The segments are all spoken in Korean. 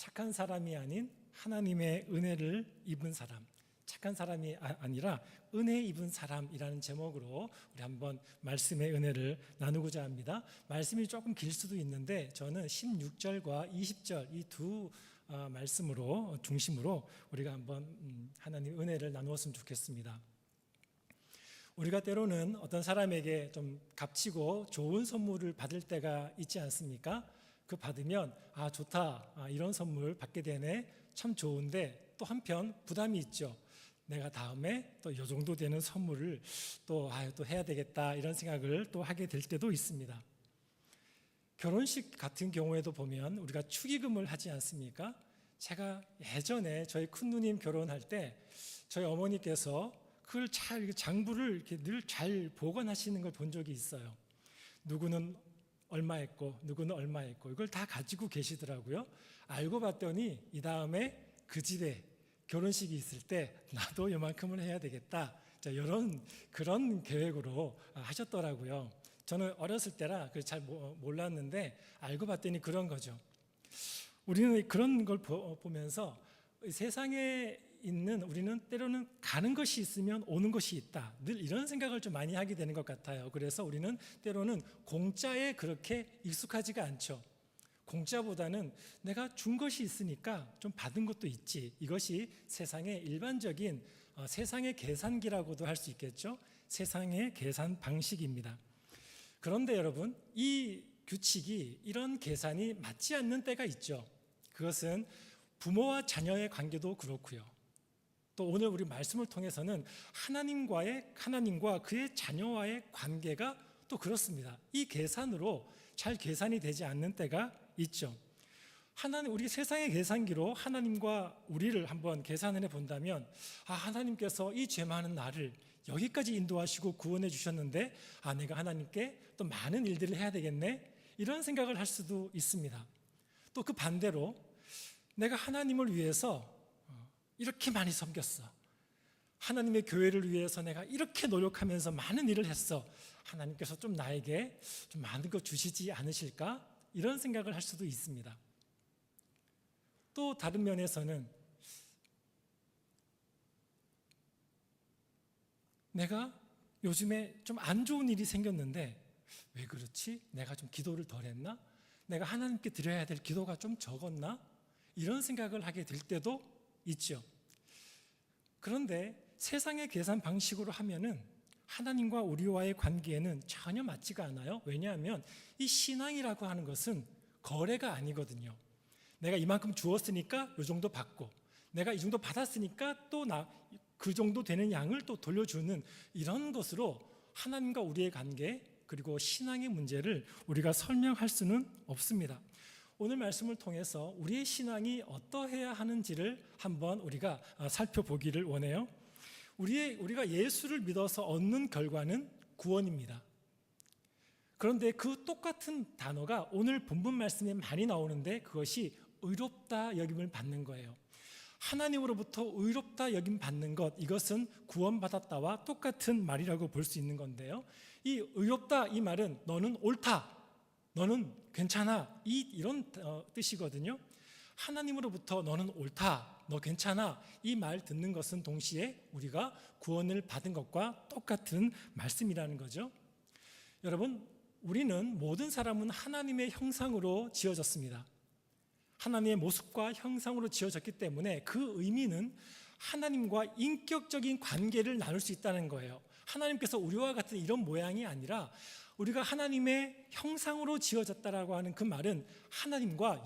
착한 사람이 아닌 하나님의 은혜를 입은 사람, 착한 사람이 아니라 은혜 입은 사람이라는 제목으로 우리 한번 말씀의 은혜를 나누고자 합니다. 말씀이 조금 길 수도 있는데 저는 16절과 20절 이 두 말씀으로 중심으로 우리가 한번 하나님의 은혜를 나누었으면 좋겠습니다. 우리가 때로는 어떤 사람에게 좀 값지고 좋은 선물을 받을 때가 있지 않습니까? 그 받으면 좋다, 이런 선물 받게 되네, 참 좋은데 또 한편 부담이 있죠. 내가 다음에 또 이 정도 되는 선물을 또 해야 되겠다, 이런 생각을 또 하게 될 때도 있습니다. 결혼식 같은 경우에도 보면 우리가 축의금을 하지 않습니까? 제가 예전에 저희 큰누님 결혼할 때 저희 어머니께서 그걸 장부를 이렇게 늘 잘 보관하시는 걸 본 적이 있어요. 누구는 얼마 했고 누구는 얼마 했고 이걸 다 가지고 계시더라고요. 알고 봤더니 이 다음에 그 집에 결혼식이 있을 때 나도 요만큼을 해야 되겠다, 그런 계획으로 하셨더라고요. 저는 어렸을 때라 잘 몰랐는데 알고 봤더니 그런 거죠. 우리는 그런 걸 보면서 세상에 있는 우리는 때로는 가는 것이 있으면 오는 것이 있다, 늘 이런 생각을 좀 많이 하게 되는 것 같아요. 그래서 우리는 때로는 공짜에 그렇게 익숙하지가 않죠. 공짜보다는 내가 준 것이 있으니까 좀 받은 것도 있지, 이것이 세상의 일반적인 세상의 계산기라고도 할 수 있겠죠. 세상의 계산 방식입니다. 그런데 여러분, 이 규칙이, 이런 계산이 맞지 않는 때가 있죠. 그것은 부모와 자녀의 관계도 그렇고요. 또 오늘 우리 말씀을 통해서는 하나님과 그의 자녀와의 관계가 또 그렇습니다. 이 계산으로 잘 계산이 되지 않는 때가 있죠. 우리 세상의 계산기로 하나님과 우리를 한번 계산을 해본다면, 하나님께서 이 죄 많은 나를 여기까지 인도하시고 구원해 주셨는데 내가 하나님께 또 많은 일들을 해야 되겠네, 이런 생각을 할 수도 있습니다. 또 그 반대로 내가 하나님을 위해서 이렇게 많이 섬겼어, 하나님의 교회를 위해서 내가 이렇게 노력하면서 많은 일을 했어, 하나님께서 좀 나에게 좀 많은 거 주시지 않으실까, 이런 생각을 할 수도 있습니다. 또 다른 면에서는 내가 요즘에 좀 안 좋은 일이 생겼는데 왜 그렇지? 내가 좀 기도를 덜 했나? 내가 하나님께 드려야 될 기도가 좀 적었나? 이런 생각을 하게 될 때도 있죠. 그런데 세상의 계산 방식으로 하면은 하나님과 우리와의 관계에는 전혀 맞지가 않아요. 왜냐하면 이 신앙이라고 하는 것은 거래가 아니거든요. 내가 이만큼 주었으니까 이 정도 받고, 내가 이 정도 받았으니까 또 그 정도 되는 양을 또 돌려주는, 이런 것으로 하나님과 우리의 관계, 그리고 신앙의 문제를 우리가 설명할 수는 없습니다. 오늘 말씀을 통해서 우리의 신앙이 어떠해야 하는지를 한번 우리가 살펴보기를 원해요. 우리가 예수를 믿어서 얻는 결과는 구원입니다. 그런데 그 똑같은 단어가 오늘 본문 말씀에 많이 나오는데 그것이 의롭다 여김을 받는 거예요. 하나님으로부터 의롭다 여김 받는 것, 이것은 구원받았다와 똑같은 말이라고 볼 수 있는 건데요. 이 의롭다, 이 말은 너는 옳다, 너는 괜찮아, 이런 뜻이거든요. 하나님으로부터 너는 옳다, 너 괜찮아, 이 말 듣는 것은 동시에 우리가 구원을 받은 것과 똑같은 말씀이라는 거죠. 여러분, 우리는, 모든 사람은 하나님의 형상으로 지어졌습니다. 하나님의 모습과 형상으로 지어졌기 때문에 그 의미는 하나님과 인격적인 관계를 나눌 수 있다는 거예요. 하나님께서 우리와 같은 이런 모양이 아니라 우리가 하나님의 형상으로 지어졌다라고 하는 그 말은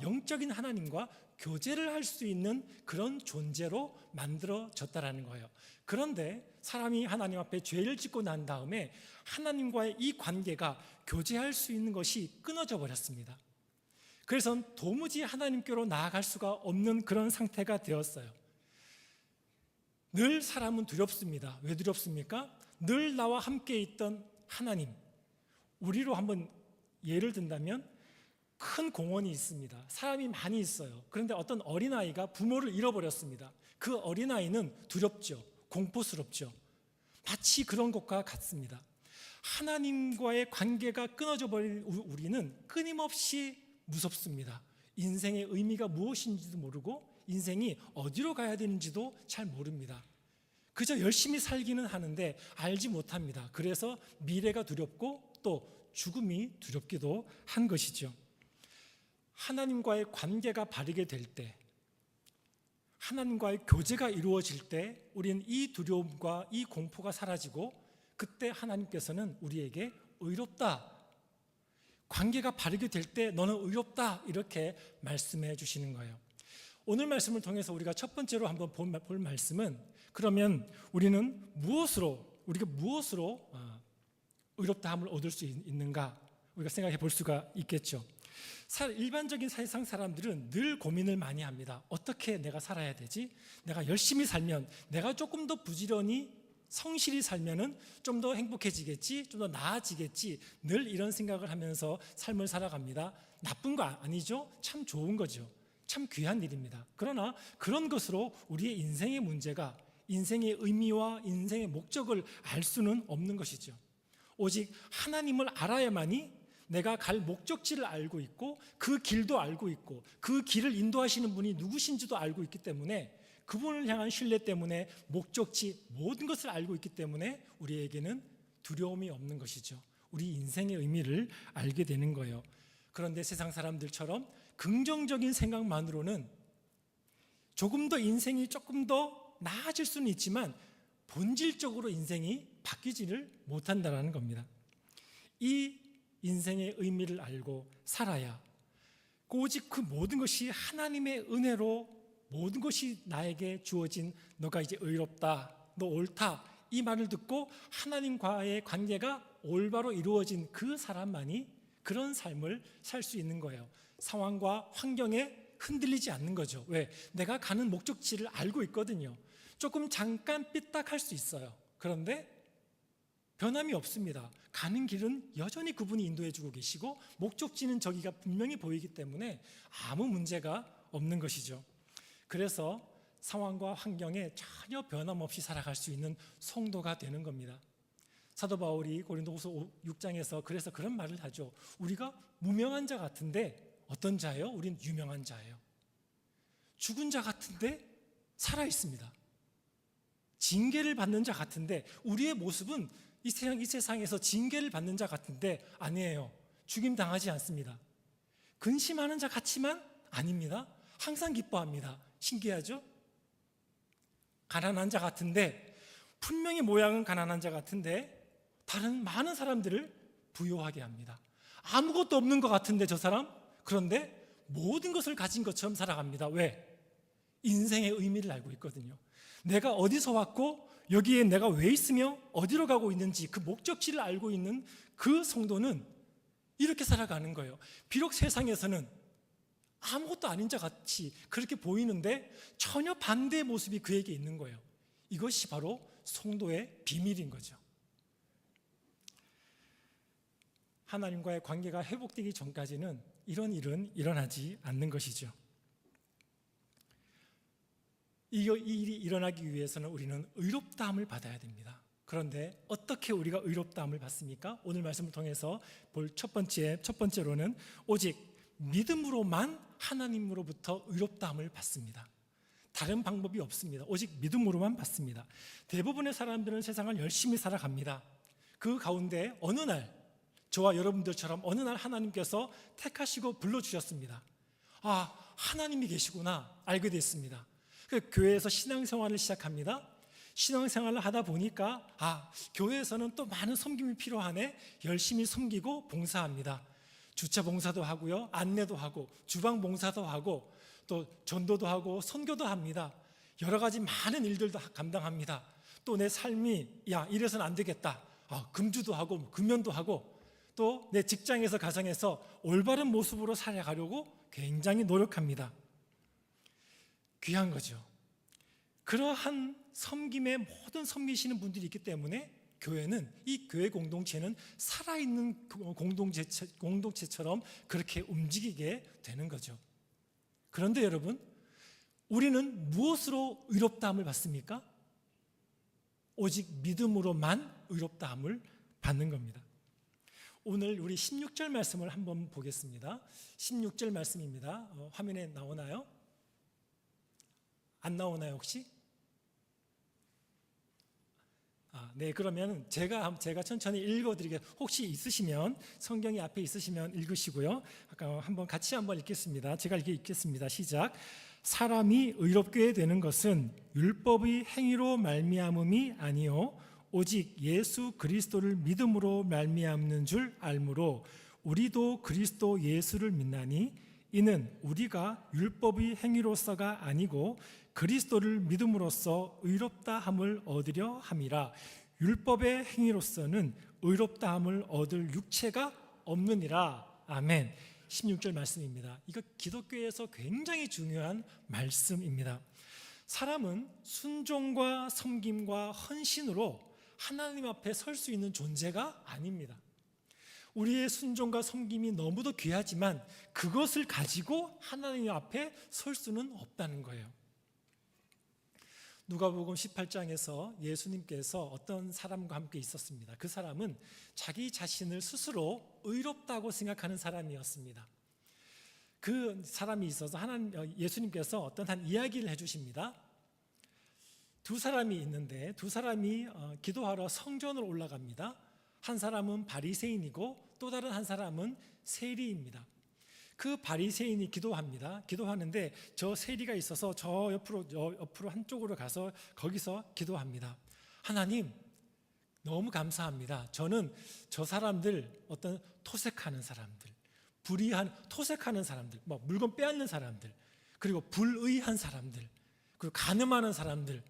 영적인 하나님과 교제를 할 수 있는 그런 존재로 만들어졌다라는 거예요. 그런데 사람이 하나님 앞에 죄를 짓고 난 다음에 하나님과의 이 관계가, 교제할 수 있는 것이 끊어져 버렸습니다. 그래서 도무지 하나님께로 나아갈 수가 없는 그런 상태가 되었어요. 늘 사람은 두렵습니다. 왜 두렵습니까? 늘 나와 함께 있던 하나님, 우리로 한번 예를 든다면 큰 공원이 있습니다. 사람이 많이 있어요. 그런데 어떤 어린아이가 부모를 잃어버렸습니다. 그 어린아이는 두렵죠. 공포스럽죠. 마치 그런 것과 같습니다. 하나님과의 관계가 끊어져 버린 우리는 끊임없이 무섭습니다. 인생의 의미가 무엇인지도 모르고 인생이 어디로 가야 되는지도 잘 모릅니다. 그저 열심히 살기는 하는데 알지 못합니다. 그래서 미래가 두렵고 또 죽음이 두렵기도 한 것이죠. 하나님과의 관계가 바르게 될 때, 하나님과의 교제가 이루어질 때 우리는 이 두려움과 이 공포가 사라지고 그때 하나님께서는 우리에게 의롭다, 관계가 바르게 될 때 너는 의롭다 이렇게 말씀해 주시는 거예요. 오늘 말씀을 통해서 우리가 첫 번째로 한번 볼 말씀은, 그러면 우리가 무엇으로 의롭다함을 얻을 수 있는가 우리가 생각해 볼 수가 있겠죠. 일반적인 세상 사람들은 늘 고민을 많이 합니다. 어떻게 내가 살아야 되지? 내가 열심히 살면, 내가 조금 더 부지런히 성실히 살면은 좀 더 행복해지겠지, 좀 더 나아지겠지, 늘 이런 생각을 하면서 삶을 살아갑니다. 나쁜 거 아니죠? 참 좋은 거죠. 참 귀한 일입니다. 그러나 그런 것으로 우리의 인생의 문제가, 인생의 의미와 인생의 목적을 알 수는 없는 것이죠. 오직 하나님을 알아야만이 내가 갈 목적지를 알고 있고 그 길도 알고 있고 그 길을 인도하시는 분이 누구신지도 알고 있기 때문에, 그분을 향한 신뢰 때문에 목적지 모든 것을 알고 있기 때문에 우리에게는 두려움이 없는 것이죠. 우리 인생의 의미를 알게 되는 거예요. 그런데 세상 사람들처럼 긍정적인 생각만으로는 조금 더 인생이 조금 더 나아질 수는 있지만 본질적으로 인생이 바뀌지를 못한다는 겁니다. 이 인생의 의미를 알고 살아야 오직 그 모든 것이 하나님의 은혜로 모든 것이 나에게 주어진, 너가 이제 의롭다, 너 옳다, 이 말을 듣고 하나님과의 관계가 올바로 이루어진 그 사람만이 그런 삶을 살 수 있는 거예요. 상황과 환경에 흔들리지 않는 거죠. 왜? 내가 가는 목적지를 알고 있거든요. 조금 잠깐 삐딱할 수 있어요. 그런데 변함이 없습니다. 가는 길은 여전히 그분이 인도해 주고 계시고 목적지는 저기가 분명히 보이기 때문에 아무 문제가 없는 것이죠. 그래서 상황과 환경에 전혀 변함없이 살아갈 수 있는 성도가 되는 겁니다. 사도 바울이 고린도후서 6장에서 그래서 그런 말을 하죠. 우리가 무명한 자 같은데 어떤 자예요? 우린 유명한 자예요. 죽은 자 같은데 살아 있습니다. 징계를 받는 자 같은데, 우리의 모습은 이 세상에서 징계를 받는 자 같은데 아니에요. 죽임 당하지 않습니다. 근심하는 자 같지만 아닙니다. 항상 기뻐합니다. 신기하죠? 가난한 자 같은데, 분명히 모양은 가난한 자 같은데 다른 많은 사람들을 부유하게 합니다. 아무것도 없는 것 같은데 저 사람, 그런데 모든 것을 가진 것처럼 살아갑니다. 왜? 인생의 의미를 알고 있거든요. 내가 어디서 왔고 여기에 내가 왜 있으며 어디로 가고 있는지 그 목적지를 알고 있는 그 성도는 이렇게 살아가는 거예요. 비록 세상에서는 아무것도 아닌 자 같이 그렇게 보이는데 전혀 반대의 모습이 그에게 있는 거예요. 이것이 바로 성도의 비밀인 거죠. 하나님과의 관계가 회복되기 전까지는 이런 일은 일어나지 않는 것이죠. 이 일이 일어나기 위해서는 우리는 의롭다함을 받아야 됩니다. 그런데 어떻게 우리가 의롭다함을 받습니까? 오늘 말씀을 통해서 볼 첫 번째로는 오직 믿음으로만 하나님으로부터 의롭다함을 받습니다. 다른 방법이 없습니다. 오직 믿음으로만 받습니다. 대부분의 사람들은 세상을 열심히 살아갑니다. 그 가운데 어느 날, 저와 여러분들처럼 어느 날 하나님께서 택하시고 불러주셨습니다. 아, 하나님이 계시구나 알게 됐습니다. 교회에서 신앙생활을 시작합니다. 신앙생활을 하다 보니까 교회에서는 또 많은 섬김이 필요하네. 열심히 섬기고 봉사합니다. 주차 봉사도 하고요, 안내도 하고, 주방 봉사도 하고, 또 전도도 하고 선교도 합니다. 여러 가지 많은 일들도 감당합니다. 또 내 삶이 이래서는 안 되겠다, 금주도 하고 금연도 하고, 또 내 직장에서 가정에서 올바른 모습으로 살아가려고 굉장히 노력합니다. 귀한 거죠. 그러한 섬김에 모든 섬기시는 분들이 있기 때문에 교회는, 이 교회 공동체는 살아있는 공동체처럼 그렇게 움직이게 되는 거죠. 그런데 여러분, 우리는 무엇으로 의롭다함을 받습니까? 오직 믿음으로만 의롭다함을 받는 겁니다. 오늘 우리 16절 말씀을 한번 보겠습니다. 16절 말씀입니다. 화면에 나오나요? 안 나오나요 혹시? 네, 그러면 제가 천천히 읽어드리겠습니다. 혹시 있으시면 성경이 앞에 있으시면 읽으시고요. 한번 같이 한번 읽겠습니다. 제가 읽겠습니다. 시작. 사람이 의롭게 되는 것은 율법의 행위로 말미암음이 아니요 오직 예수 그리스도를 믿음으로 말미암는 줄 알므로 우리도 그리스도 예수를 믿나니 이는 우리가 율법의 행위로서가 아니고 그리스도를 믿음으로써 의롭다함을 얻으려 함이라. 율법의 행위로서는 의롭다함을 얻을 육체가 없느니라. 아멘. 16절 말씀입니다. 이거 기독교에서 굉장히 중요한 말씀입니다. 사람은 순종과 섬김과 헌신으로 하나님 앞에 설 수 있는 존재가 아닙니다. 우리의 순종과 섬김이 너무도 귀하지만 그것을 가지고 하나님 앞에 설 수는 없다는 거예요. 누가복음 18장에서 예수님께서 어떤 사람과 함께 있었습니다. 그 사람은 자기 자신을 스스로 의롭다고 생각하는 사람이었습니다. 그 사람이 있어서 예수님께서 어떤 한 이야기를 해주십니다. 두 사람이 있는데 두 사람이 기도하러 성전으로 올라갑니다. 한 사람은 바리새인이고 또 다른 한 사람은 세리입니다. 그 바리새인이 기도합니다. 기도하는데 저 세리가 있어서 저 옆으로 한쪽으로 가서 거기서 기도합니다. 하나님, 너무 감사합니다. 저는 저 사람들, 어떤 토색하는 사람들, 불의한 토색하는 사람들, 물건 빼앗는 사람들, 그리고 불의한 사람들, 그리고 간음하는 사람들,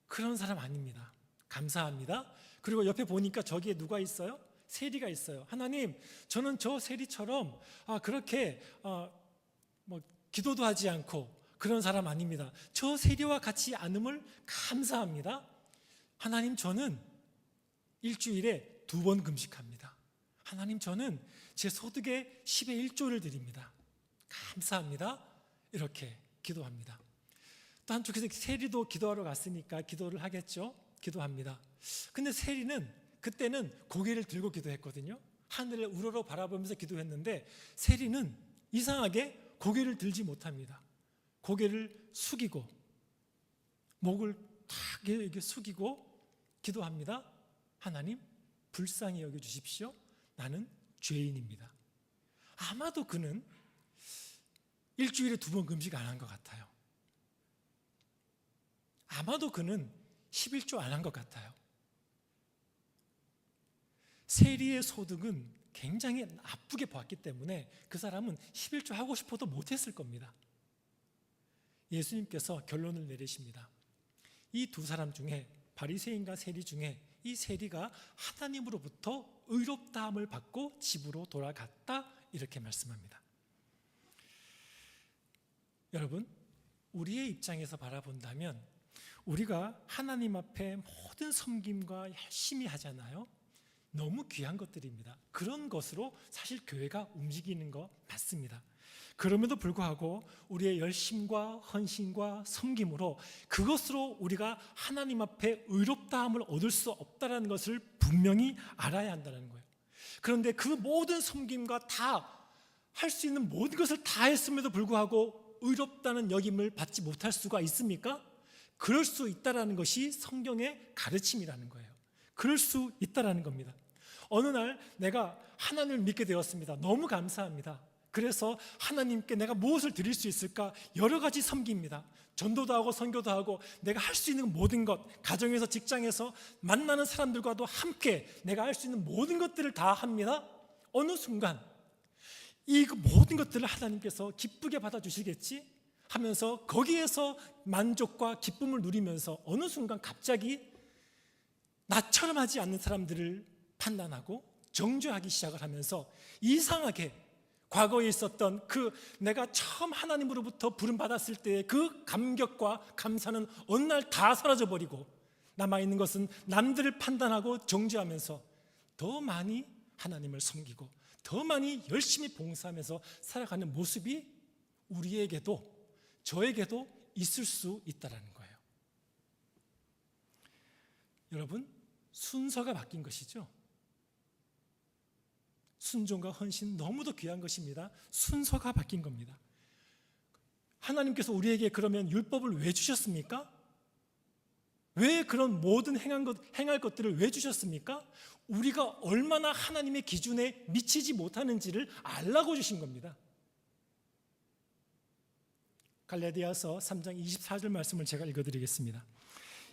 그런 사람 아닙니다. 감사합니다. 그리고 옆에 보니까 저기에 누가 있어요? 세리가 있어요. 하나님, 저는 저 세리처럼 그렇게 기도도 하지 않고 그런 사람 아닙니다. 저 세리와 같이 안음을 감사합니다. 하나님, 저는 일주일에 2번 금식합니다. 하나님, 저는 제 소득의 10의 1조를 드립니다. 감사합니다. 이렇게 기도합니다. 또 한쪽에서 세리도 기도하러 갔으니까 기도를 하겠죠. 기도합니다. 근데 세리는 그때는 고개를 들고 기도했거든요. 하늘을 우러러 바라보면서 기도했는데 세리는 이상하게 고개를 들지 못합니다. 고개를 숙이고 목을 탁 이렇게 숙이고 기도합니다. 하나님, 불쌍히 여겨주십시오. 나는 죄인입니다. 아마도 그는 일주일에 2번 금식 안 한 것 같아요. 아마도 그는 11조 안 한 것 같아요. 세리의 소득은 굉장히 나쁘게 봤기 때문에 그 사람은 11조 하고 싶어도 못했을 겁니다. 예수님께서 결론을 내리십니다. 이 두 사람 중에, 바리새인과 세리 중에 이 세리가 하나님으로부터 의롭다함을 받고 집으로 돌아갔다, 이렇게 말씀합니다. 여러분, 우리의 입장에서 바라본다면 우리가 하나님 앞에 모든 섬김과 열심히 하잖아요. 너무 귀한 것들입니다. 그런 것으로 사실 교회가 움직이는 거 맞습니다. 그럼에도 불구하고 우리의 열심과 헌신과 섬김으로 그것으로 우리가 하나님 앞에 의롭다함을 얻을 수 없다는 것을 분명히 알아야 한다는 거예요. 그런데 그 모든 섬김과 다 할 수 있는 모든 것을 다 했음에도 불구하고 의롭다는 여김을 받지 못할 수가 있습니까? 그럴 수 있다는 것이 성경의 가르침이라는 거예요. 그럴 수 있다는 겁니다. 어느 날 내가 하나님을 믿게 되었습니다. 너무 감사합니다. 그래서 하나님께 내가 무엇을 드릴 수 있을까? 여러 가지 섬깁니다. 전도도 하고 선교도 하고 내가 할 수 있는 모든 것, 가정에서 직장에서 만나는 사람들과도 함께 내가 할 수 있는 모든 것들을 다 합니다. 어느 순간 이 모든 것들을 하나님께서 기쁘게 받아주시겠지 하면서 거기에서 만족과 기쁨을 누리면서 어느 순간 갑자기 나처럼 하지 않는 사람들을 판단하고 정죄하기 시작을 하면서 이상하게 과거에 있었던 그 내가 처음 하나님으로부터 부름받았을 때의 그 감격과 감사는 어느 날 다 사라져버리고 남아있는 것은 남들을 판단하고 정죄하면서 더 많이 하나님을 섬기고 더 많이 열심히 봉사하면서 살아가는 모습이 우리에게도 저에게도 있을 수 있다는 거예요. 여러분, 순서가 바뀐 것이죠. 순종과 헌신 너무도 귀한 것입니다. 순서가 바뀐 겁니다. 하나님께서 우리에게 그러면 율법을 왜 주셨습니까? 왜 그런 모든 행할 것들을 왜 주셨습니까? 우리가 얼마나 하나님의 기준에 미치지 못하는지를 알라고 주신 겁니다. 갈라디아서 3장 24절 말씀을 제가 읽어드리겠습니다.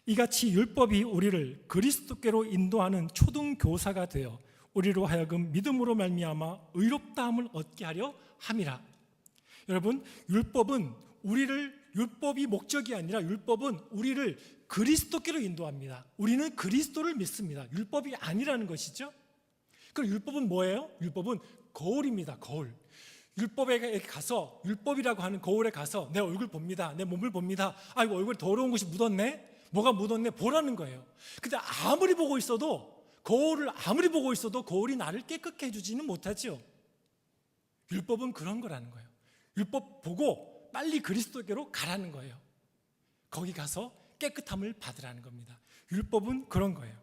이같이 율법이 우리를 그리스도께로 인도하는 초등교사가 되어 우리로 하여금 믿음으로 말미암아 의롭다함을 얻게 하려 함이라. 여러분, 율법이 목적이 아니라 율법은 우리를 그리스도께로 인도합니다. 우리는 그리스도를 믿습니다. 율법이 아니라는 것이죠. 그럼 율법은 뭐예요? 율법은 거울입니다. 거울. 율법에 가서, 율법이라고 하는 거울에 가서 내 얼굴 봅니다. 내 몸을 봅니다. 아이고, 얼굴에 더러운 것이 묻었네? 뭐가 묻었네? 보라는 거예요. 근데 아무리 보고 있어도 거울이 나를 깨끗게 해주지는 못하죠. 율법은 그런 거라는 거예요. 율법 보고 빨리 그리스도께로 가라는 거예요. 거기 가서 깨끗함을 받으라는 겁니다. 율법은 그런 거예요.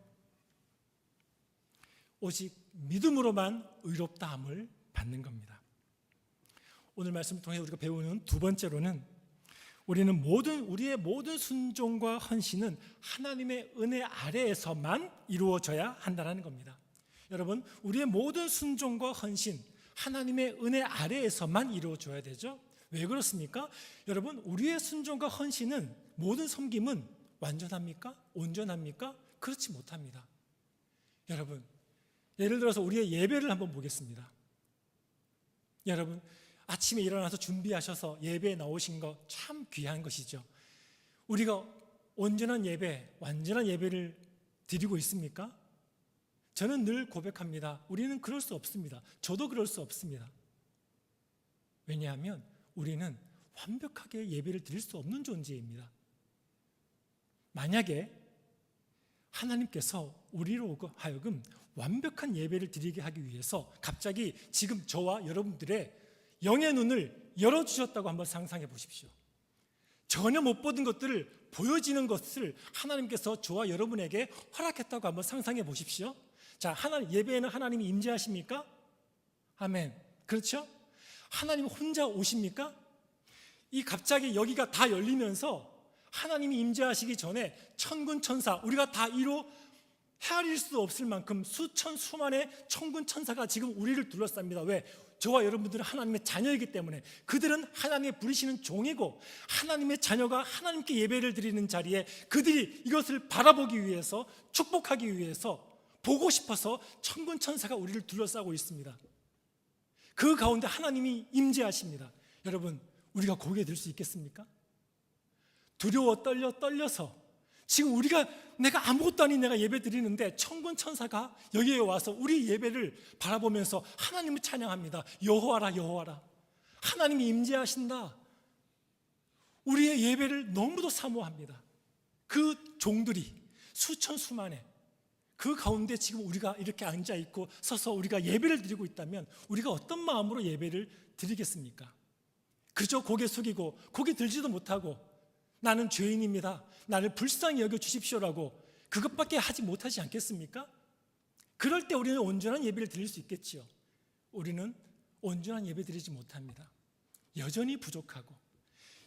오직 믿음으로만 의롭다함을 받는 겁니다. 오늘 말씀을 통해 우리가 배우는 두 번째로는 우리의 모든 순종과 헌신은 하나님의 은혜 아래에서만 이루어져야 한다는 겁니다. 여러분, 우리의 모든 순종과 헌신, 하나님의 은혜 아래에서만 이루어져야 되죠. 왜 그렇습니까? 여러분, 우리의 순종과 헌신은, 모든 섬김은 완전합니까? 온전합니까? 그렇지 못합니다. 여러분, 예를 들어서 우리의 예배를 한번 보겠습니다. 여러분, 아침에 일어나서 준비하셔서 예배에 나오신 거 참 귀한 것이죠. 우리가 온전한 예배, 완전한 예배를 드리고 있습니까? 저는 늘 고백합니다. 우리는 그럴 수 없습니다. 저도 그럴 수 없습니다. 왜냐하면 우리는 완벽하게 예배를 드릴 수 없는 존재입니다. 만약에 하나님께서 우리로 하여금 완벽한 예배를 드리게 하기 위해서 갑자기 지금 저와 여러분들의 영의 눈을 열어주셨다고 한번 상상해 보십시오. 전혀 못 보던 것들을, 보여지는 것을 하나님께서 저와 여러분에게 허락했다고 한번 상상해 보십시오. 자, 예배에는 하나님이 임재하십니까? 아멘. 그렇죠? 하나님 혼자 오십니까? 갑자기 여기가 다 열리면서 하나님이 임재하시기 전에 천군 천사, 우리가 다 이루 헤아릴 수 없을 만큼 수천 수만의 천군 천사가 지금 우리를 둘러쌉니다. 왜? 저와 여러분들은 하나님의 자녀이기 때문에. 그들은 하나님의 부르시는 종이고, 하나님의 자녀가 하나님께 예배를 드리는 자리에 그들이 이것을 바라보기 위해서, 축복하기 위해서, 보고 싶어서 천군 천사가 우리를 둘러싸고 있습니다. 그 가운데 하나님이 임재하십니다. 여러분, 우리가 고개 들 수 있겠습니까? 두려워 떨려서 지금 내가 아무것도 아닌 내가 예배 드리는데 천군 천사가 여기에 와서 우리 예배를 바라보면서 하나님을 찬양합니다. 여호와라, 여호와라. 하나님이 임재하신다. 우리의 예배를 너무도 사모합니다. 그 종들이 수천 수만의 그 가운데 지금 우리가 이렇게 앉아있고 서서 우리가 예배를 드리고 있다면 우리가 어떤 마음으로 예배를 드리겠습니까? 그저 고개 숙이고 고개 들지도 못하고 나는 죄인입니다, 나를 불쌍히 여겨 주십시오라고 그것밖에 하지 못하지 않겠습니까? 그럴 때 우리는 온전한 예배를 드릴 수 있겠지요. 우리는 온전한 예배 드리지 못합니다. 여전히 부족하고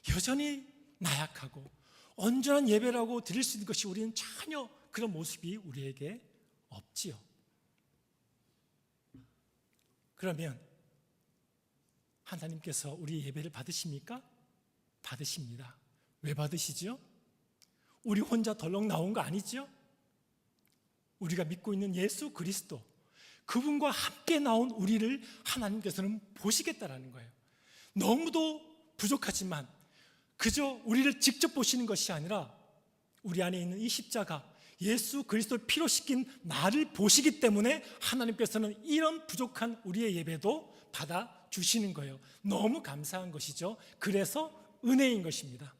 여전히 나약하고 온전한 예배라고 드릴 수 있는 것이 우리는 전혀 그런 모습이 우리에게 없지요. 그러면 하나님께서 우리 예배를 받으십니까? 받으십니다. 왜 받으시죠? 우리 혼자 덜렁 나온 거 아니죠? 우리가 믿고 있는 예수 그리스도, 그분과 함께 나온 우리를 하나님께서는 보시겠다라는 거예요. 너무도 부족하지만 그저 우리를 직접 보시는 것이 아니라 우리 안에 있는 이 십자가, 예수 그리스도를 피로 씻긴 나를 보시기 때문에 하나님께서는 이런 부족한 우리의 예배도 받아주시는 거예요. 너무 감사한 것이죠. 그래서 은혜인 것입니다.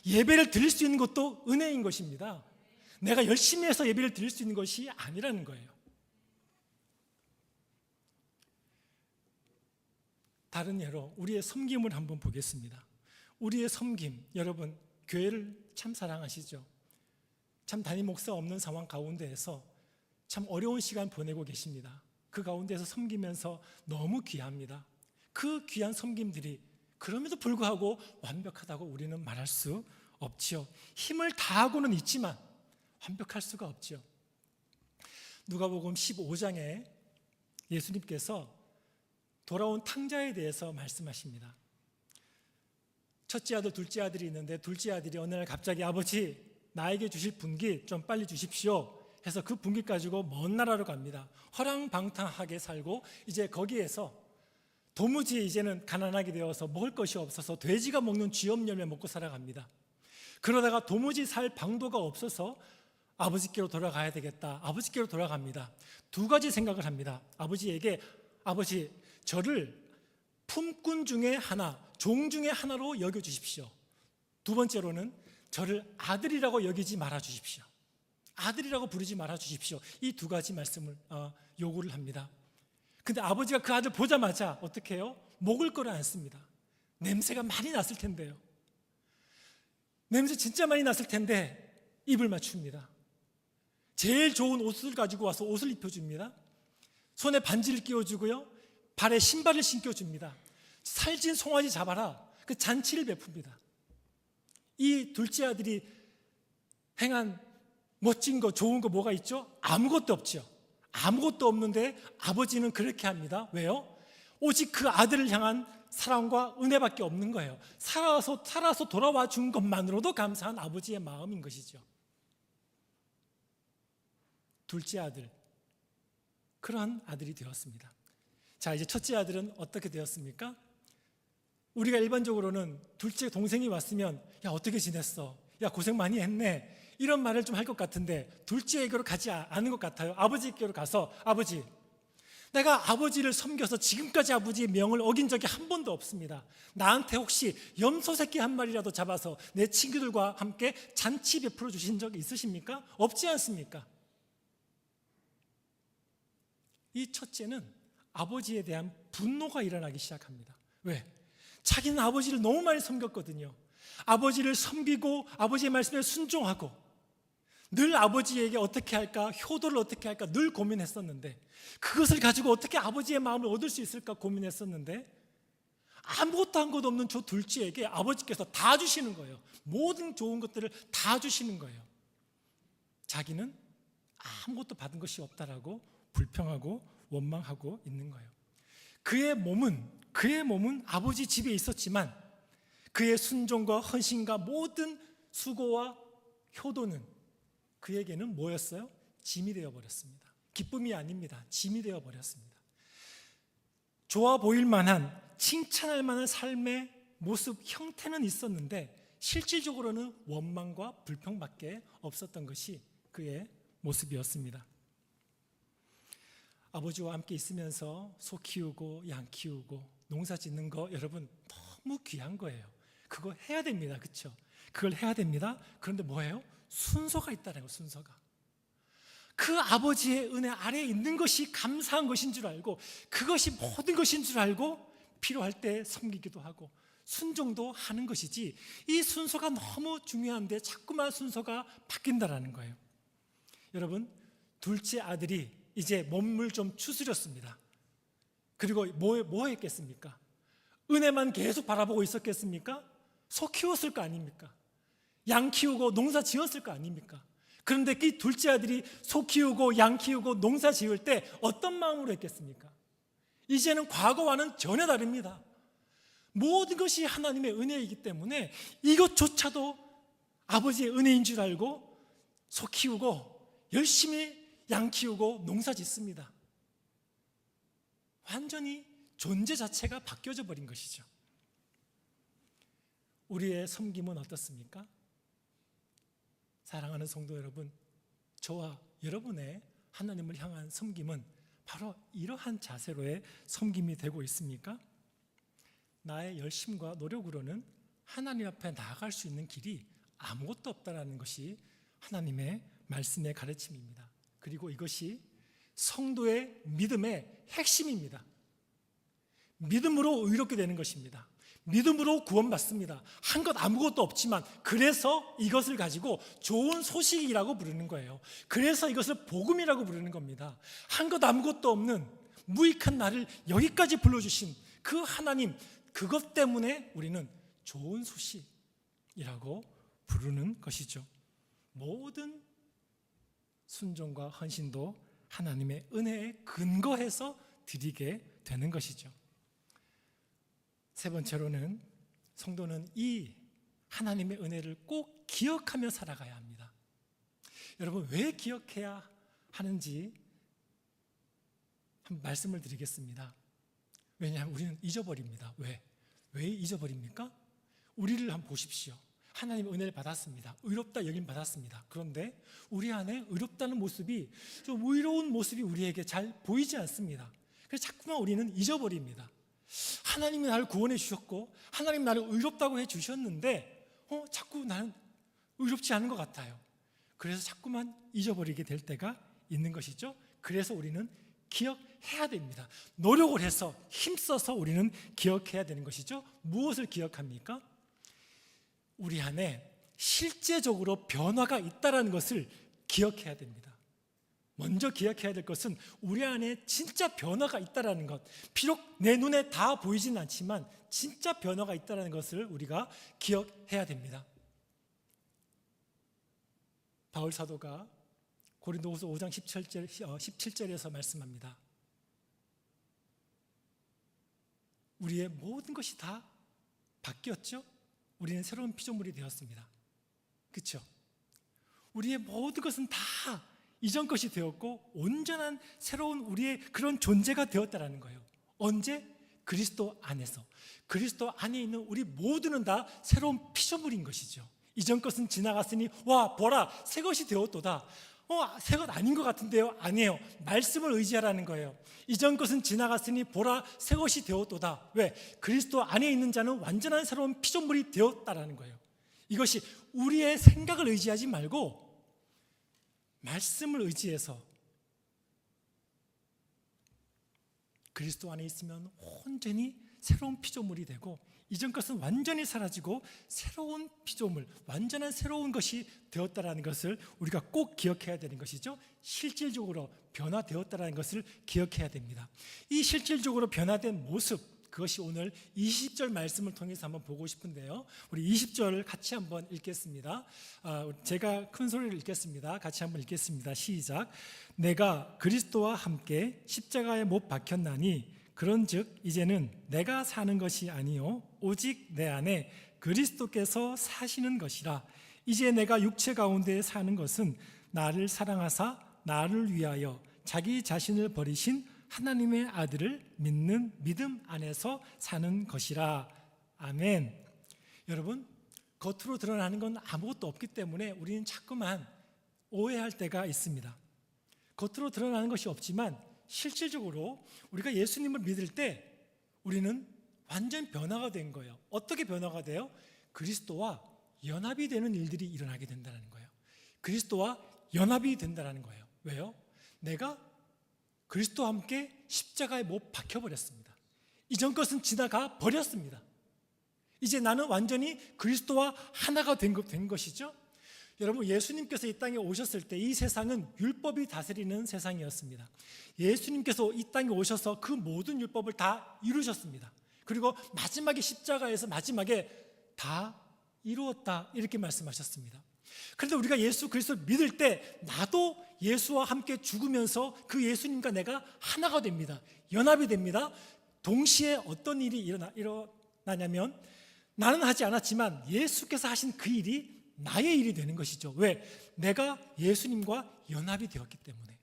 예배를 드릴 수 있는 것도 은혜인 것입니다. 내가 열심히 해서 예배를 드릴 수 있는 것이 아니라는 거예요. 다른 예로 우리의 섬김을 한번 보겠습니다. 우리의 섬김, 여러분 교회를 참 사랑하시죠? 참 담임 목사 없는 상황 가운데에서 참 어려운 시간 보내고 계십니다. 그 가운데서 섬기면서 너무 귀합니다. 그 귀한 섬김들이 그럼에도 불구하고 완벽하다고 우리는 말할 수 없지요. 힘을 다하고는 있지만 완벽할 수가 없지요. 누가복음 15장에 예수님께서 돌아온 탕자에 대해서 말씀하십니다. 첫째 아들, 둘째 아들이 있는데 둘째 아들이 어느 날 갑자기 아버지 나에게 주실 분기 좀 빨리 주십시오 해서 그 분기 가지고 먼 나라로 갑니다. 허랑방탕하게 살고 이제 거기에서 도무지 이제는 가난하게 되어서 먹을 것이 없어서 돼지가 먹는 쥐엄 열매 먹고 살아갑니다. 그러다가 도무지 살 방도가 없어서 아버지께로 돌아가야 되겠다. 아버지께로 돌아갑니다. 두 가지 생각을 합니다. 아버지에게 아버지 저를 품꾼 중에 하나, 종 중에 하나로 여겨주십시오. 두 번째로는 저를 아들이라고 여기지 말아 주십시오. 아들이라고 부르지 말아 주십시오. 이 두 가지 말씀을 요구를 합니다. 근데 아버지가 그 아들 보자마자 어떻게 해요? 먹을 거를 안 씁니다. 냄새가 많이 났을 텐데요. 냄새 진짜 많이 났을 텐데 입을 맞춥니다. 제일 좋은 옷을 가지고 와서 옷을 입혀줍니다. 손에 반지를 끼워주고요. 발에 신발을 신겨줍니다. 살찐 송아지 잡아라. 그 잔치를 베풉니다. 이 둘째 아들이 행한 멋진 거, 좋은 거 뭐가 있죠? 아무것도 없죠. 아무것도 없는데 아버지는 그렇게 합니다. 왜요? 오직 그 아들을 향한 사랑과 은혜밖에 없는 거예요. 살아서 돌아와 준 것만으로도 감사한 아버지의 마음인 것이죠. 둘째 아들, 그러한 아들이 되었습니다. 자, 이제 첫째 아들은 어떻게 되었습니까? 우리가 일반적으로는 둘째 동생이 왔으면 야 어떻게 지냈어? 야 고생 많이 했네. 이런 말을 좀 할 것 같은데 둘째에게로 가지 않은 것 같아요. 아버지께로 가서 아버지 내가 아버지를 섬겨서 지금까지 아버지의 명을 어긴 적이 한 번도 없습니다. 나한테 혹시 염소 새끼 한 마리라도 잡아서 내 친구들과 함께 잔치 베풀어 주신 적 있으십니까? 없지 않습니까? 이 첫째는 아버지에 대한 분노가 일어나기 시작합니다. 왜? 자기는 아버지를 너무 많이 섬겼거든요. 아버지를 섬기고 아버지의 말씀에 순종하고 늘 아버지에게 어떻게 할까, 효도를 어떻게 할까 늘 고민했었는데 그것을 가지고 어떻게 아버지의 마음을 얻을 수 있을까 고민했었는데 아무것도 한 것 없는 저 둘째에게 아버지께서 다 주시는 거예요. 모든 좋은 것들을 다 주시는 거예요. 자기는 아무것도 받은 것이 없다라고 불평하고 원망하고 있는 거예요. 그의 몸은 아버지 집에 있었지만 그의 순종과 헌신과 모든 수고와 효도는 그에게는 뭐였어요? 짐이 되어버렸습니다. 기쁨이 아닙니다. 짐이 되어버렸습니다. 좋아 보일 만한, 칭찬할 만한 삶의 모습, 형태는 있었는데 실질적으로는 원망과 불평밖에 없었던 것이 그의 모습이었습니다. 아버지와 함께 있으면서 소 키우고 양 키우고 농사 짓는 거 여러분 너무 귀한 거예요. 그거 해야 됩니다. 그렇죠? 그걸 해야 됩니다. 그런데 뭐예요? 순서가 있다는 거예요. 순서가. 그 아버지의 은혜 아래에 있는 것이 감사한 것인 줄 알고 그것이 모든 것인 줄 알고 필요할 때 섬기기도 하고 순종도 하는 것이지 이 순서가 너무 중요한데 자꾸만 순서가 바뀐다라는 거예요. 여러분 둘째 아들이 이제 몸을 좀 추스렸습니다. 그리고 뭐 했겠습니까? 은혜만 계속 바라보고 있었겠습니까? 소 키웠을 거 아닙니까? 양 키우고 농사 지었을 거 아닙니까? 그런데 그 둘째 아들이 소 키우고 양 키우고 농사 지을 때 어떤 마음으로 했겠습니까? 이제는 과거와는 전혀 다릅니다. 모든 것이 하나님의 은혜이기 때문에 이것조차도 아버지의 은혜인 줄 알고 소 키우고 열심히 양 키우고 농사 짓습니다. 완전히 존재 자체가 바뀌어져 버린 것이죠. 우리의 섬김은 어떻습니까? 사랑하는 성도 여러분, 저와 여러분의 하나님을 향한 섬김은 바로 이러한 자세로의 섬김이 되고 있습니까? 나의 열심과 노력으로는 하나님 앞에 나아갈 수 있는 길이 아무것도 없다는 것이 하나님의 말씀의 가르침입니다. 그리고 이것이 성도의 믿음의 핵심입니다. 믿음으로 의롭게 되는 것입니다. 믿음으로 구원받습니다. 한 것 아무것도 없지만 그래서 이것을 가지고 좋은 소식이라고 부르는 거예요. 그래서 이것을 복음이라고 부르는 겁니다. 한 것 아무것도 없는 무익한 나를 여기까지 불러주신 그 하나님, 그것 때문에 우리는 좋은 소식이라고 부르는 것이죠. 모든 순종과 헌신도 하나님의 은혜에 근거해서 드리게 되는 것이죠. 세 번째로는 성도는 이 하나님의 은혜를 꼭 기억하며 살아가야 합니다. 여러분, 왜 기억해야 하는지 한 말씀을 드리겠습니다. 왜냐하면 우리는 잊어버립니다. 왜 잊어버립니까? 우리를 한번 보십시오. 하나님의 은혜를 받았습니다. 의롭다 여김 받았습니다. 그런데 우리 안에 의롭다는 모습이, 좀 의로운 모습이 우리에게 잘 보이지 않습니다. 그래서 자꾸만 우리는 잊어버립니다. 하나님이 나를 구원해 주셨고 하나님 나를 의롭다고 해 주셨는데 자꾸 나는 의롭지 않은 것 같아요. 그래서 자꾸만 잊어버리게 될 때가 있는 것이죠. 그래서 우리는 기억해야 됩니다. 노력을 해서 힘써서 우리는 기억해야 되는 것이죠. 무엇을 기억합니까? 우리 안에 실제적으로 변화가 있다는 것을 기억해야 됩니다. 먼저 기억해야 될 것은 우리 안에 진짜 변화가 있다는 것. 비록 내 눈에 다 보이지는 않지만 진짜 변화가 있다는 것을 우리가 기억해야 됩니다. 바울 사도가 고린도후서 5장 17절에서 말씀합니다. 우리의 모든 것이 다 바뀌었죠? 우리는 새로운 피조물이 되었습니다. 그렇죠? 우리의 모든 것은 다 이전 것이 되었고 온전한 새로운 우리의 그런 존재가 되었다라는 거예요. 언제? 그리스도 안에서. 그리스도 안에 있는 우리 모두는 다 새로운 피조물인 것이죠. 이전 것은 지나갔으니 와 보라 새 것이 되었도다. 새 것 아닌 것 같은데요? 아니에요. 말씀을 의지하라는 거예요. 이전 것은 지나갔으니 보라 새 것이 되었도다. 왜? 그리스도 안에 있는 자는 완전한 새로운 피조물이 되었다라는 거예요. 이것이 우리의 생각을 의지하지 말고 말씀을 의지해서 그리스도 안에 있으면 온전히 새로운 피조물이 되고 이전 것은 완전히 사라지고 새로운 피조물, 완전한 새로운 것이 되었다라는 것을 우리가 꼭 기억해야 되는 것이죠. 실질적으로 변화되었다라는 것을 기억해야 됩니다. 이 실질적으로 변화된 모습, 그것이 오늘 20절 말씀을 통해서 한번 보고 싶은데요. 우리 20절을 같이 한번 읽겠습니다. 제가 큰 소리를 읽겠습니다. 같이 한번 읽겠습니다. 시작. 내가 그리스도와 함께 십자가에 못 박혔나니 그런즉 이제는 내가 사는 것이 아니요 오직 내 안에 그리스도께서 사시는 것이라. 이제 내가 육체 가운데 사는 것은 나를 사랑하사 나를 위하여 자기 자신을 버리신 하나님의 아들을 믿는 믿음 안에서 사는 것이라. 아멘. 여러분, 겉으로 드러나는 건 아무것도 없기 때문에 우리는 자꾸만 오해할 때가 있습니다. 겉으로 드러나는 것이 없지만 실질적으로 우리가 예수님을 믿을 때 우리는 완전 변화가 된 거예요. 어떻게 변화가 돼요? 그리스도와 연합이 되는 일들이 일어나게 된다는 거예요. 그리스도와 연합이 된다는 거예요. 왜요? 내가 그리스도와 함께 십자가에 못 박혀버렸습니다. 이전 것은 지나가 버렸습니다. 이제 나는 완전히 그리스도와 하나가 된 것이죠. 여러분, 예수님께서 이 땅에 오셨을 때 이 세상은 율법이 다스리는 세상이었습니다. 예수님께서 이 땅에 오셔서 그 모든 율법을 다 이루셨습니다. 그리고 마지막에 십자가에서 마지막에 다 이루었다 이렇게 말씀하셨습니다. 그런데 우리가 예수 그리스도를 믿을 때 나도 예수와 함께 죽으면서 그 예수님과 내가 하나가 됩니다. 연합이 됩니다. 동시에 어떤 일이 일어나냐면 나는 하지 않았지만 예수께서 하신 그 일이 나의 일이 되는 것이죠. 왜? 내가 예수님과 연합이 되었기 때문에.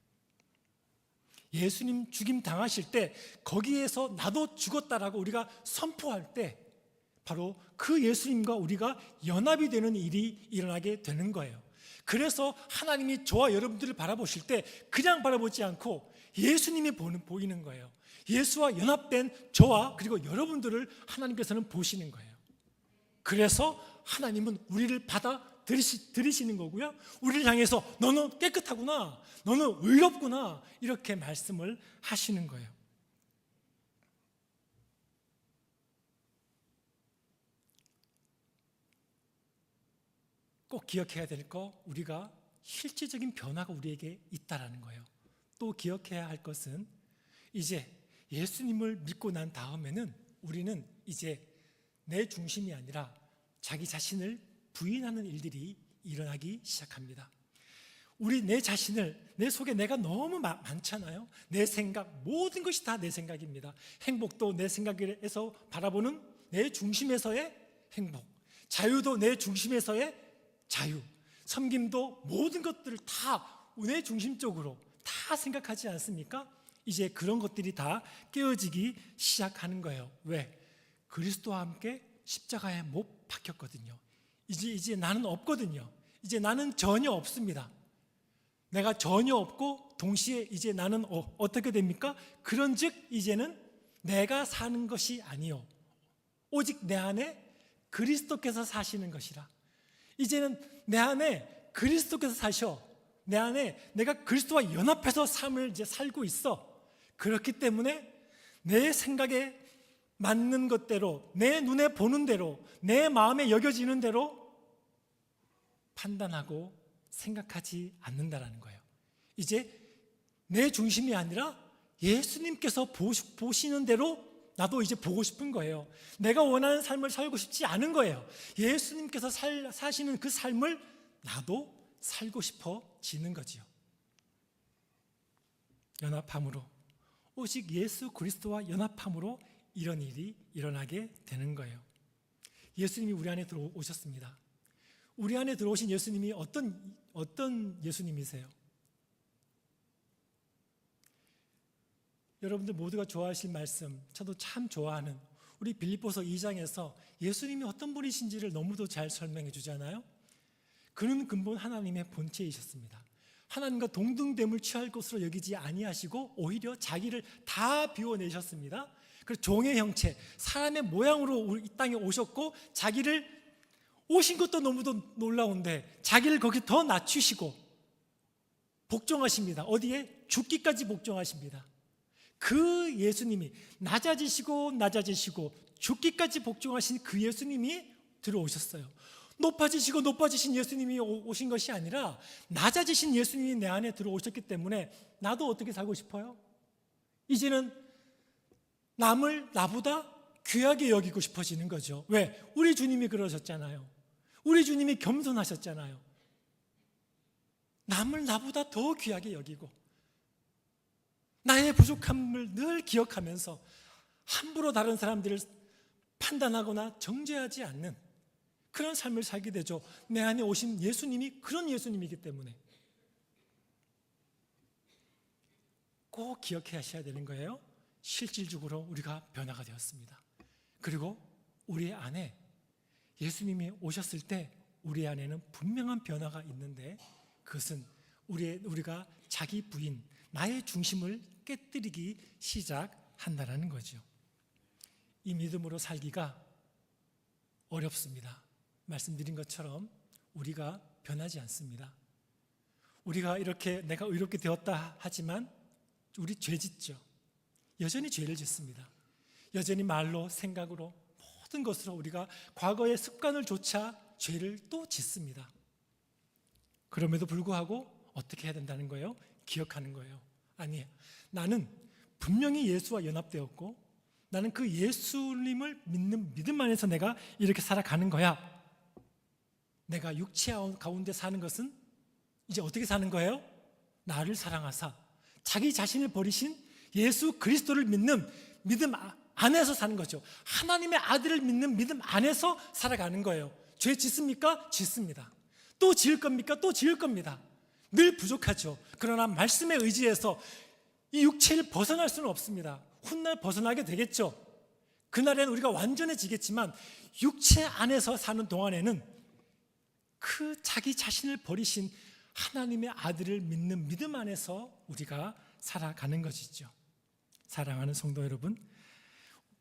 예수님 죽임 당하실 때 거기에서 나도 죽었다라고 우리가 선포할 때 바로 그 예수님과 우리가 연합이 되는 일이 일어나게 되는 거예요. 그래서 하나님이 저와 여러분들을 바라보실 때 그냥 바라보지 않고 예수님이 보이는 거예요. 예수와 연합된 저와 그리고 여러분들을 하나님께서는 보시는 거예요. 그래서 하나님은 우리를 받아들이시는 거고요. 우리를 향해서 너는 깨끗하구나, 너는 의롭구나 이렇게 말씀을 하시는 거예요. 꼭 기억해야 될 거, 우리가 실질적인 변화가 우리에게 있다라는 거예요. 또 기억해야 할 것은 이제 예수님을 믿고 난 다음에는 우리는 이제 내 중심이 아니라 자기 자신을 부인하는 일들이 일어나기 시작합니다. 내 자신을, 내 속에 내가 너무 많잖아요. 내 생각, 모든 것이 다 내 생각입니다. 행복도 내 생각에서 바라보는 내 중심에서의 행복, 자유도 내 중심에서의 자유, 섬김도 모든 것들을 다 내 중심적으로 다 생각하지 않습니까? 이제 그런 것들이 다 깨어지기 시작하는 거예요. 왜? 그리스도와 함께 십자가에 못 박혔거든요. 이제 나는 없거든요. 이제 나는 전혀 없습니다. 내가 전혀 없고 동시에 이제 나는 어떻게 됩니까? 그런즉 이제는 내가 사는 것이 아니요 오직 내 안에 그리스도께서 사시는 것이라. 이제는 내 안에 그리스도께서 사셔. 내 안에 내가 그리스도와 연합해서 삶을 이제 살고 있어. 그렇기 때문에 내 생각에 맞는 것대로, 내 눈에 보는 대로, 내 마음에 여겨지는 대로 판단하고 생각하지 않는다라는 거예요. 이제 내 중심이 아니라 예수님께서 보시는 대로 나도 이제 보고 싶은 거예요. 내가 원하는 삶을 살고 싶지 않은 거예요. 예수님께서 사시는 그 삶을 나도 살고 싶어지는 거지요. 연합함으로, 오직 예수 그리스도와 연합함으로 이런 일이 일어나게 되는 거예요. 예수님이 우리 안에 들어오셨습니다. 우리 안에 들어오신 예수님이 어떤 예수님이세요? 여러분들 모두가 좋아하실 말씀, 저도 참 좋아하는 우리 빌립보서 2장에서 예수님이 어떤 분이신지를 너무도 잘 설명해 주잖아요. 그는 근본 하나님의 본체이셨습니다. 하나님과 동등됨을 취할 것으로 여기지 아니하시고 오히려 자기를 다 비워내셨습니다. 그래서 종의 형체, 사람의 모양으로 이 땅에 오셨고 자기를 오신 것도 너무도 놀라운데 자기를 거기 더 낮추시고 복종하십니다. 어디에? 죽기까지 복종하십니다. 그 예수님이 낮아지시고 죽기까지 복종하신 그 예수님이 들어오셨어요. 높아지신 예수님이 오신 것이 아니라 낮아지신 예수님이 내 안에 들어오셨기 때문에 나도 어떻게 살고 싶어요? 이제는 남을 나보다 귀하게 여기고 싶어지는 거죠. 왜? 우리 주님이 그러셨잖아요. 우리 주님이 겸손하셨잖아요. 남을 나보다 더 귀하게 여기고 나의 부족함을 늘 기억하면서 함부로 다른 사람들을 판단하거나 정죄하지 않는 그런 삶을 살게 되죠. 내 안에 오신 예수님이 그런 예수님이기 때문에 꼭 기억해 하셔야 되는 거예요. 실질적으로 우리가 변화가 되었습니다. 그리고 우리 안에 예수님이 오셨을 때 우리 안에는 분명한 변화가 있는데 그것은 우리가 자기 부인, 나의 중심을 깨뜨리기 시작한다는 거죠. 이 믿음으로 살기가 어렵습니다. 말씀드린 것처럼 우리가 변하지 않습니다. 우리가 이렇게 내가 의롭게 되었다 하지만 우리 죄 짓죠. 여전히 죄를 짓습니다. 여전히 말로, 생각으로, 모든 것으로 우리가 과거의 습관을 조차 죄를 또 짓습니다. 그럼에도 불구하고 어떻게 해야 된다는 거예요? 기억하는 거예요. 아니에요. 나는 분명히 예수와 연합되었고 나는 그 예수님을 믿는 믿음 안에서 내가 이렇게 살아가는 거야. 내가 육체 가운데 사는 것은 이제 어떻게 사는 거예요? 나를 사랑하사 자기 자신을 버리신 예수 그리스도를 믿는 믿음 안에서 사는 거죠. 하나님의 아들을 믿는 믿음 안에서 살아가는 거예요. 죄 짓습니까? 짓습니다. 또 지을 겁니까? 또 지을 겁니다. 늘 부족하죠. 그러나 말씀에 의지해서 이 육체를 벗어날 수는 없습니다. 훗날 벗어나게 되겠죠. 그날에는 우리가 완전해지겠지만 육체 안에서 사는 동안에는 그 자기 자신을 버리신 하나님의 아들을 믿는 믿음 안에서 우리가 살아가는 것이죠. 사랑하는 성도 여러분,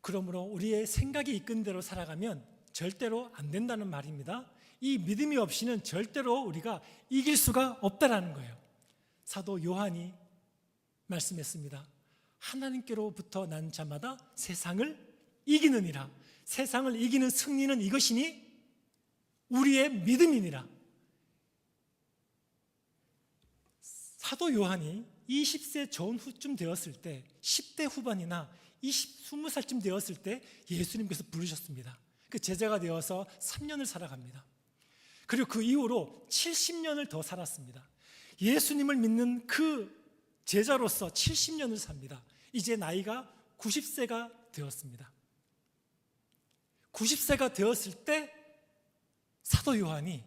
그러므로 우리의 생각이 이끈 대로 살아가면 절대로 안 된다는 말입니다. 이 믿음이 없이는 절대로 우리가 이길 수가 없다라는 거예요. 사도 요한이 말씀했습니다. 하나님께로부터 난 자마다 세상을 이기느니라. 세상을 이기는 승리는 이것이니 우리의 믿음이니라. 사도 요한이 20세 전후쯤 되었을 때, 10대 후반이나 20살쯤 되었을 때 예수님께서 부르셨습니다. 그 제자가 되어서 3년을 살아갑니다. 그리고 그 이후로 70년을 더 살았습니다. 예수님을 믿는 그 제자로서 70년을 삽니다. 이제 나이가 90세가 되었습니다. 90세가 되었을 때 사도 요한이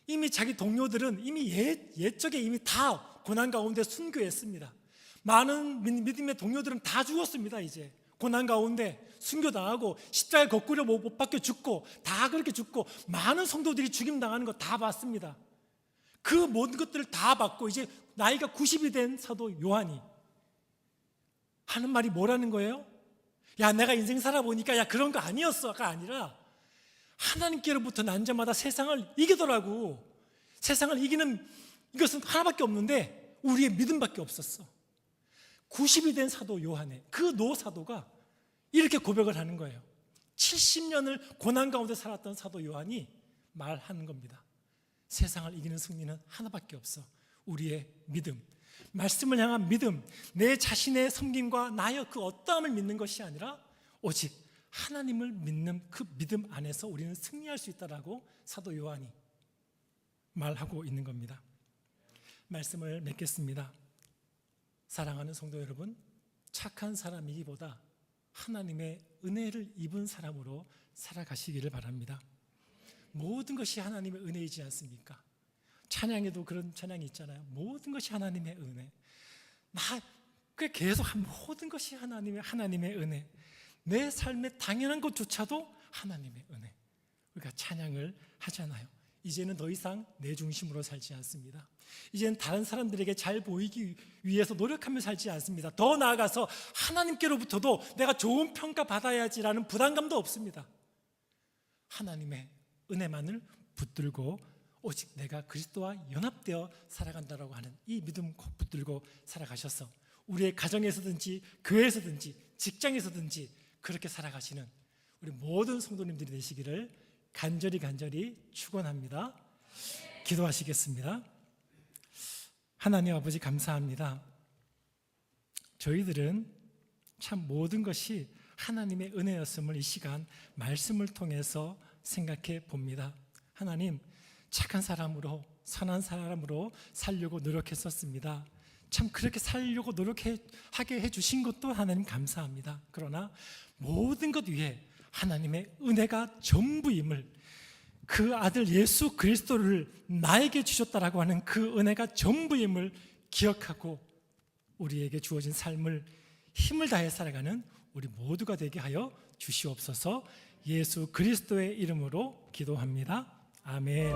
이미 자기 동료들은 이미 옛적에 이미 다 고난 가운데 순교했습니다. 많은 믿음의 동료들은 다 죽었습니다. 이제 고난 가운데 순교당하고 십자가에 거꾸로 못 박혀 죽고 다 그렇게 죽고 많은 성도들이 죽임당하는 거 다 봤습니다. 그 모든 것들을 다 봤고 이제 나이가 90이 된 사도 요한이 하는 말이 뭐라는 거예요? 야, 내가 인생 살아보니까 야, 그런 거 아니었어가 아니라 하나님께로부터 난 자마다 세상을 이기더라고. 세상을 이기는 이것은 하나밖에 없는데 우리의 믿음밖에 없었어. 90이 된 사도 요한의 그 노사도가 이렇게 고백을 하는 거예요. 70년을 고난 가운데 살았던 사도 요한이 말하는 겁니다. 세상을 이기는 승리는 하나밖에 없어. 우리의 믿음, 말씀을 향한 믿음, 내 자신의 섬김과 나의 그 어떠함을 믿는 것이 아니라 오직 하나님을 믿는 그 믿음 안에서 우리는 승리할 수 있다라고 사도 요한이 말하고 있는 겁니다. 말씀을 맺겠습니다. 사랑하는 성도 여러분, 착한 사람이기보다 하나님의 은혜를 입은 사람으로 살아가시기를 바랍니다. 모든 것이 하나님의 은혜이지 않습니까? 찬양에도 그런 찬양이 있잖아요. 모든 것이 하나님의 은혜. 계속 모든 것이 하나님의 은혜. 내 삶의 당연한 것조차도 하나님의 은혜. 우리가 찬양을 하잖아요. 이제는 더 이상 내 중심으로 살지 않습니다. 이제는 다른 사람들에게 잘 보이기 위해서 노력하며 살지 않습니다. 더 나아가서 하나님께로부터도 내가 좋은 평가 받아야지라는 부담감도 없습니다. 하나님의 은혜만을 붙들고 오직 내가 그리스도와 연합되어 살아간다라고 하는 이 믿음 꼭 붙들고 살아가셔서 우리의 가정에서든지 교회에서든지 직장에서든지 그렇게 살아가시는 우리 모든 성도님들이 되시기를 간절히 축원합니다. 기도하시겠습니다. 하나님 아버지 감사합니다. 저희들은 참 모든 것이 하나님의 은혜였음을 이 시간 말씀을 통해서 생각해 봅니다. 하나님, 착한 사람으로 선한 사람으로 살려고 노력했었습니다. 참 그렇게 살려고 노력하게 해주신 것도 하나님 감사합니다. 그러나 모든 것 위에 하나님의 은혜가 전부임을, 그 아들 예수 그리스도를 나에게 주셨다라고 하는 그 은혜가 전부임을 기억하고 우리에게 주어진 삶을 힘을 다해 살아가는 우리 모두가 되게 하여 주시옵소서. 예수 그리스도의 이름으로 기도합니다. 아멘.